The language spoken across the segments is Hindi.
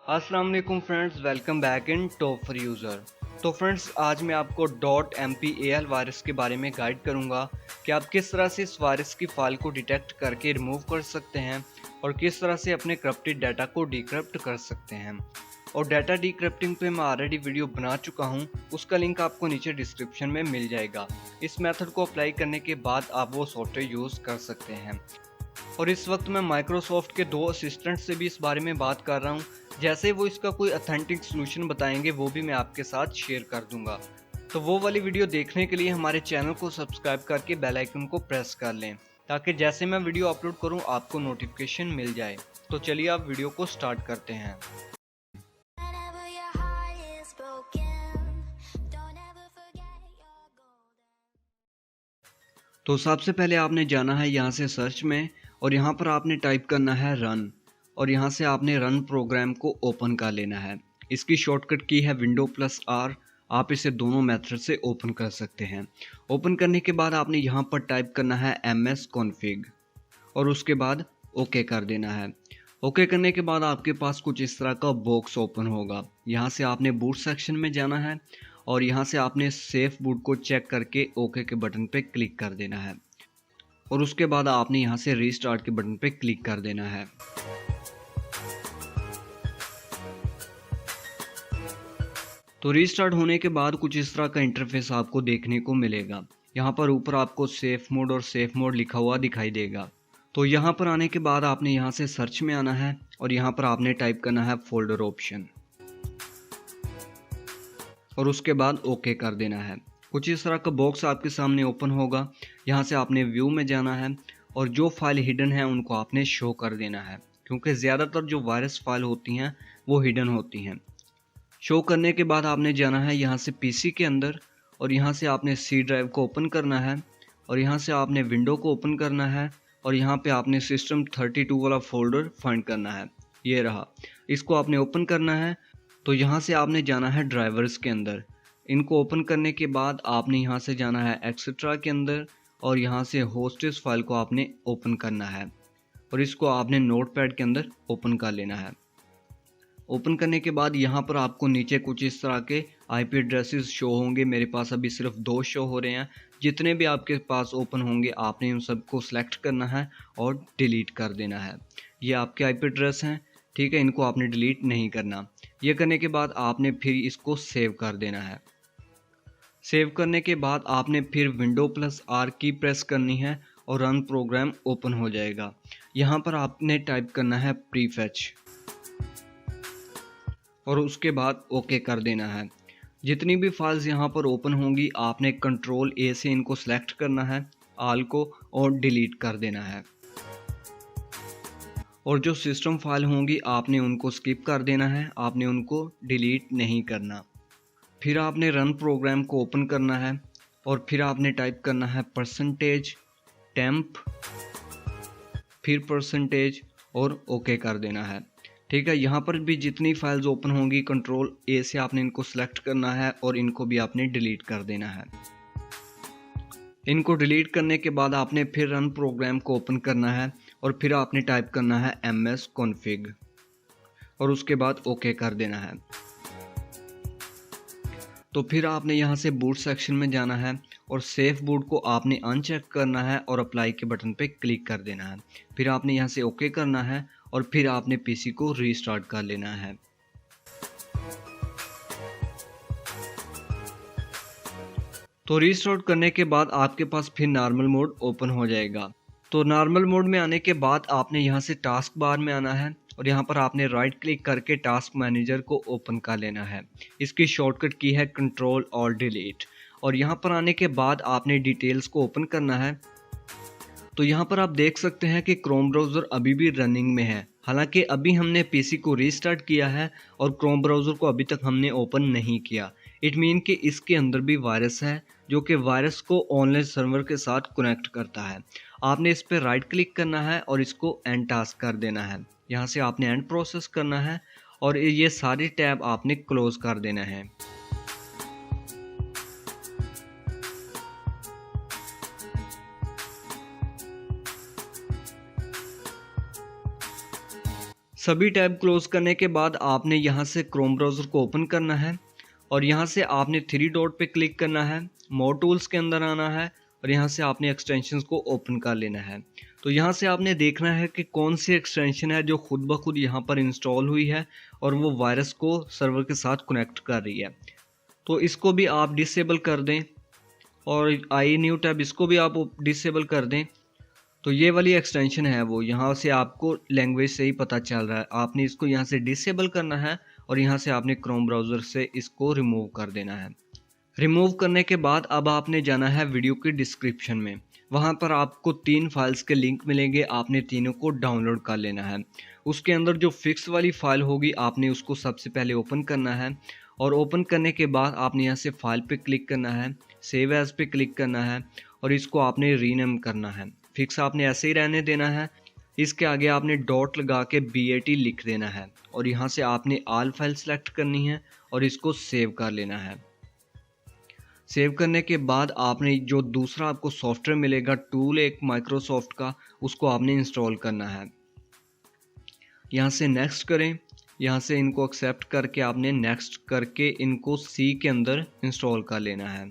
अस्सलाम वालेकुम friends, welcome back in top for user. तो फ्रेंड्स, आज मैं आपको .mpal वायरस के बारे में गाइड करूंगा कि आप किस तरह से इस वायरस की फाइल को डिटेक्ट करके रिमूव कर सकते हैं और किस तरह से अपने करप्टेड डाटा को डिक्रिप्ट कर सकते हैं। और डाटा डिक्रिप्टिंग पे मैं ऑलरेडी वीडियो बना चुका हूं, उसका लिंक आपको नीचे डिस्क्रिप्शन में मिल जाएगा। इस मेथड को अप्लाई करने के बाद आप वो सॉफ्टवेयर यूज़ कर सकते हैं। और इस वक्त मैं माइक्रोसॉफ्ट के 2 असिस्टेंट से भी इस बारे में बात कर रहा हूँ। जैसे वो इसका कोई अथेंटिक सोल्यूशन बताएंगे वो भी मैं आपके साथ शेयर कर दूंगा। तो वो वाली वीडियो देखने के लिए हमारे चैनल को सब्सक्राइब करके बेल आइकन को प्रेस कर लें, ताकि जैसे मैं वीडियो अपलोड करूं आपको नोटिफिकेशन मिल जाए। तो चलिए आप वीडियो को स्टार्ट करते हैं। Whenever your heart is broken, don't ever forget your golden. तो सबसे पहले आपने जाना है यहाँ से सर्च में, और यहाँ पर आपने टाइप करना है रन, और यहाँ से आपने रन प्रोग्राम को ओपन कर लेना है। इसकी शॉर्टकट की है Windows+R। आप इसे दोनों मेथड से ओपन कर सकते हैं। ओपन करने के बाद आपने यहाँ पर टाइप करना है msconfig और उसके बाद ओके कर देना है। ओके करने के बाद आपके पास कुछ इस तरह का बॉक्स ओपन होगा। यहाँ से आपने बूट सेक्शन में जाना है और यहाँ से आपने सेफ बूट को चेक करके ओके के बटन पे क्लिक कर देना है, और उसके बाद आपने यहाँ से रीस्टार्ट के बटन पे क्लिक कर देना है। तो रीस्टार्ट होने के बाद कुछ इस तरह का इंटरफेस आपको देखने को मिलेगा। यहाँ पर ऊपर आपको सेफ मोड और सेफ मोड लिखा हुआ दिखाई देगा। तो यहाँ पर आने के बाद आपने यहाँ से सर्च में आना है और यहाँ पर आपने टाइप करना है फोल्डर ऑप्शन, और उसके बाद ओके कर देना है। कुछ इस तरह का बॉक्स आपके सामने ओपन होगा। यहाँ से आपने व्यू में जाना है और जो फाइल हिडन है उनको आपने शो कर देना है, क्योंकि ज़्यादातर जो वायरस फाइल होती हैं वो हिडन होती हैं। शो करने के बाद आपने जाना है यहाँ से पीसी के अंदर, और यहाँ से आपने सी ड्राइव को ओपन करना है, और यहाँ से आपने विंडो को ओपन करना है, और यहाँ पे आपने सिस्टम 32 वाला फोल्डर फाइंड करना है। ये रहा, इसको आपने ओपन करना है। तो यहाँ से आपने जाना है ड्राइवर्स के अंदर। इनको ओपन करने के बाद आपने यहाँ से जाना है एक्सेट्रा के अंदर, और यहाँ से होस्टेस फाइल को आपने ओपन करना है, और इसको आपने नोटपैड के अंदर ओपन कर लेना है। ओपन करने के बाद यहाँ पर आपको नीचे कुछ इस तरह के आईपी एड्रेसेस शो होंगे। मेरे पास अभी सिर्फ 2 शो हो रहे हैं। जितने भी आपके पास ओपन होंगे आपने उन सबको सिलेक्ट करना है और डिलीट कर देना है। ये आपके आईपी एड्रेस हैं, ठीक है, इनको आपने डिलीट नहीं करना। ये करने के बाद आपने फिर इसको सेव कर देना है। सेव करने के बाद आपने फिर Windows+R की प्रेस करनी है और रन प्रोग्राम ओपन हो जाएगा। यहाँ पर आपने टाइप करना है प्रीफेच, और उसके बाद ओके कर देना है। जितनी भी फाइल्स यहाँ पर ओपन होंगी आपने कंट्रोल ए से इनको सेलेक्ट करना है, ऑल को, और डिलीट कर देना है। और जो सिस्टम फाइल होंगी आपने उनको स्किप कर देना है, आपने उनको डिलीट नहीं करना। फिर आपने रन प्रोग्राम को ओपन करना है और फिर आपने टाइप करना है %temp, फिर % और ओके कर देना है। ठीक है, यहाँ पर भी जितनी फाइल्स ओपन होंगी कंट्रोल ए से आपने इनको सेलेक्ट करना है और इनको भी आपने डिलीट कर देना है। इनको डिलीट करने के बाद आपने फिर रन प्रोग्राम को ओपन करना है और फिर आपने टाइप करना है msconfig, और उसके बाद ओके कर देना है। तो फिर आपने यहाँ से बूट सेक्शन में जाना है और सेफ बूट को आपने अनचेक करना है और अप्लाई के बटन पे क्लिक कर देना है। फिर आपने यहाँ से ओके करना है और फिर आपने पीसी को रीस्टार्ट कर लेना है। तो रीस्टार्ट करने के बाद आपके पास फिर नॉर्मल मोड ओपन हो जाएगा। तो नॉर्मल मोड में आने के बाद आपने यहाँ से टास्क बार में आना है और यहाँ पर आपने राइट क्लिक करके टास्क मैनेजर को ओपन कर लेना है। इसकी शॉर्टकट की है कंट्रोल और डिलीट, और यहाँ पर आने के बाद आपने डिटेल्स को ओपन करना है। तो यहाँ पर आप देख सकते हैं कि क्रोम ब्राउज़र अभी भी रनिंग में है। हालांकि अभी हमने पीसी को रीस्टार्ट किया है और क्रोम ब्राउज़र को अभी तक हमने ओपन नहीं किया। इट मीन कि इसके अंदर भी वायरस है, जो कि वायरस को ऑनलाइन सर्वर के साथ कनेक्ट करता है। आपने इस पर राइट क्लिक करना है और इसको एंड टास्क कर देना है। यहाँ से आपने एंड प्रोसेस करना है और ये सारी टैब आपने क्लोज कर देना है। सभी टैब क्लोज करने के बाद आपने यहाँ से क्रोम ब्राउज़र को ओपन करना है और यहाँ से आपने 3 डॉट पे क्लिक करना है, मोर टूल्स के अंदर आना है और यहाँ से आपने एक्सटेंशंस को ओपन कर लेना है। तो यहाँ से आपने देखना है कि कौन सी एक्सटेंशन है जो खुद ब खुद यहाँ पर इंस्टॉल हुई है और वो वायरस को सर्वर के साथ कनेक्ट कर रही है। तो इसको भी आप डिसेबल कर दें और आई न्यू टैब इसको भी आप डिसेबल कर दें। तो ये वाली एक्सटेंशन है वो, यहाँ से आपको लैंग्वेज से ही पता चल रहा है। आपने इसको यहाँ से डिसेबल करना है और यहाँ से आपने क्रोम ब्राउज़र से इसको रिमूव कर देना है। रिमूव करने के बाद अब आपने जाना है वीडियो की डिस्क्रिप्शन में। वहाँ पर आपको 3 फाइल्स के लिंक मिलेंगे, आपने तीनों को डाउनलोड कर लेना है। उसके अंदर जो फिक्स वाली फ़ाइल होगी आपने उसको सबसे पहले ओपन करना है और ओपन करने के बाद आपने यहाँ से फाइल पे क्लिक करना है, सेव एज़ पे क्लिक करना है और इसको आपने रीनेम करना है। फिक्स आपने ऐसे ही रहने देना है। इसके आगे आपने डॉट लगा के BAT लिख देना है और यहाँ से आपने ऑल फाइल सेलेक्ट करनी है और इसको सेव कर लेना है। सेव करने के बाद आपने जो दूसरा आपको सॉफ्टवेयर मिलेगा टूल एक माइक्रोसॉफ्ट का, उसको आपने इंस्टॉल करना है। यहाँ से नेक्स्ट करें, यहाँ से इनको एक्सेप्ट करके आपने नेक्स्ट करके इनको C के अंदर इंस्टॉल कर लेना है।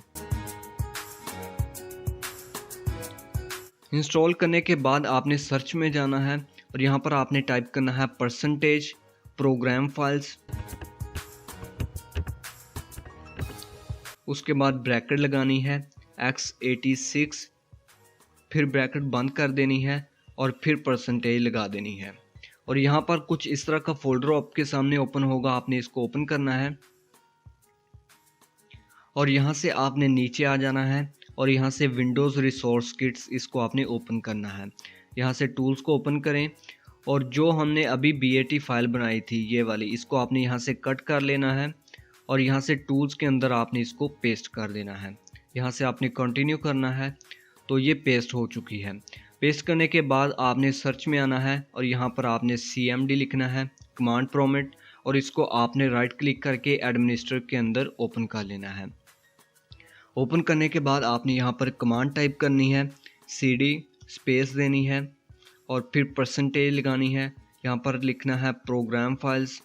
इंस्टॉल करने के बाद आपने सर्च में जाना है और यहाँ पर आपने टाइप करना है परसेंटेज प्रोग्राम फाइल्स, उसके बाद ब्रैकेट लगानी है x86, फिर ब्रैकेट बंद कर देनी है और फिर परसेंटेज लगा देनी है। और यहाँ पर कुछ इस तरह का फोल्डर आपके सामने ओपन होगा, आपने इसको ओपन करना है और यहाँ से आपने नीचे आ जाना है और यहाँ से विंडोज़ रिसोर्स किट्स इसको आपने ओपन करना है। यहाँ से टूल्स को ओपन करें और जो हमने अभी BAT फाइल बनाई थी ये वाली, इसको आपने यहाँ से कट कर लेना है और यहाँ से टूल्स के अंदर आपने इसको पेस्ट कर देना है। यहाँ से आपने कंटिन्यू करना है। तो ये पेस्ट हो चुकी है। पेस्ट करने के बाद आपने सर्च में आना है और यहाँ पर आपने CMD लिखना है, कमांड प्रॉम्प्ट, और इसको आपने राइट क्लिक करके एडमिनिस्टर के अंदर ओपन कर लेना है। ओपन करने के बाद आपने यहाँ पर कमांड टाइप करनी है, CD स्पेस देनी है और फिर परसेंटेज लगानी है। यहाँ पर लिखना है प्रोग्राम फाइल्स,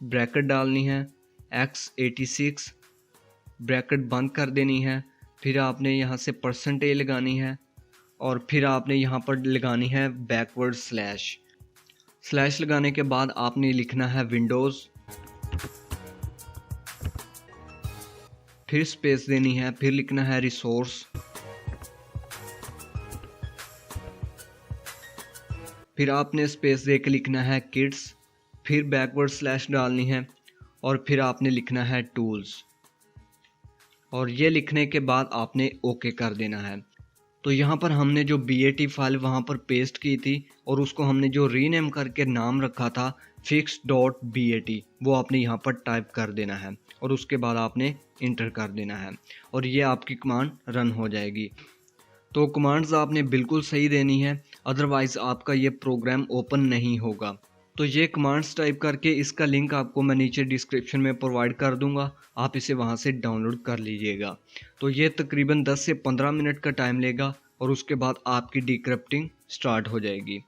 ब्रैकेट डालनी है x86, ब्रैकेट बंद कर देनी है। फिर आपने यहाँ से परसेंटेज लगानी है और फिर आपने यहाँ पर लगानी है बैकवर्ड स्लैश। स्लैश लगाने के बाद आपने लिखना है विंडोज़, फिर स्पेस देनी है, फिर लिखना है रिसोर्स, फिर आपने स्पेस दे के लिखना है किड्स, फिर बैकवर्ड स्लैश डालनी है और फिर आपने लिखना है टूल्स। और ये लिखने के बाद आपने ओके कर देना है। तो यहाँ पर हमने जो BAT फाइल वहाँ पर पेस्ट की थी और उसको हमने जो रीनेम करके नाम रखा था fix.bat, वो आपने यहाँ पर टाइप कर देना है और उसके बाद आपने इंटर कर देना है और ये आपकी कमांड रन हो जाएगी। तो कमांड्स आपने बिल्कुल सही देनी है, अदरवाइज़ आपका ये प्रोग्राम ओपन नहीं होगा। तो ये कमांड्स टाइप करके इसका लिंक आपको मैं नीचे डिस्क्रिप्शन में प्रोवाइड कर दूंगा, आप इसे वहां से डाउनलोड कर लीजिएगा। तो ये तकरीबन 10 से 15 मिनट का टाइम लेगा और उसके बाद आपकी डिक्रिप्टिंग स्टार्ट हो जाएगी।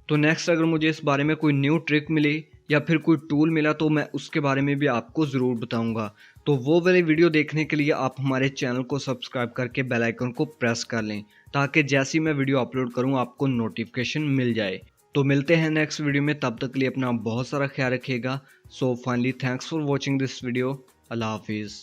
तो नेक्स्ट अगर मुझे इस बारे में कोई न्यू ट्रिक मिली या फिर कोई टूल मिला तो मैं उसके बारे में भी आपको ज़रूर बताऊंगा। तो वो वाली वीडियो देखने के लिए आप हमारे चैनल को सब्सक्राइब करके बेल आइकन को प्रेस कर लें ताकि जैसी मैं वीडियो अपलोड करूं आपको नोटिफिकेशन मिल जाए। तो मिलते हैं नेक्स्ट वीडियो में, तब तक के लिए अपना बहुत सारा ख्याल रखिएगा। So finally thanks for watching this video. अल्लाह हाफिज़।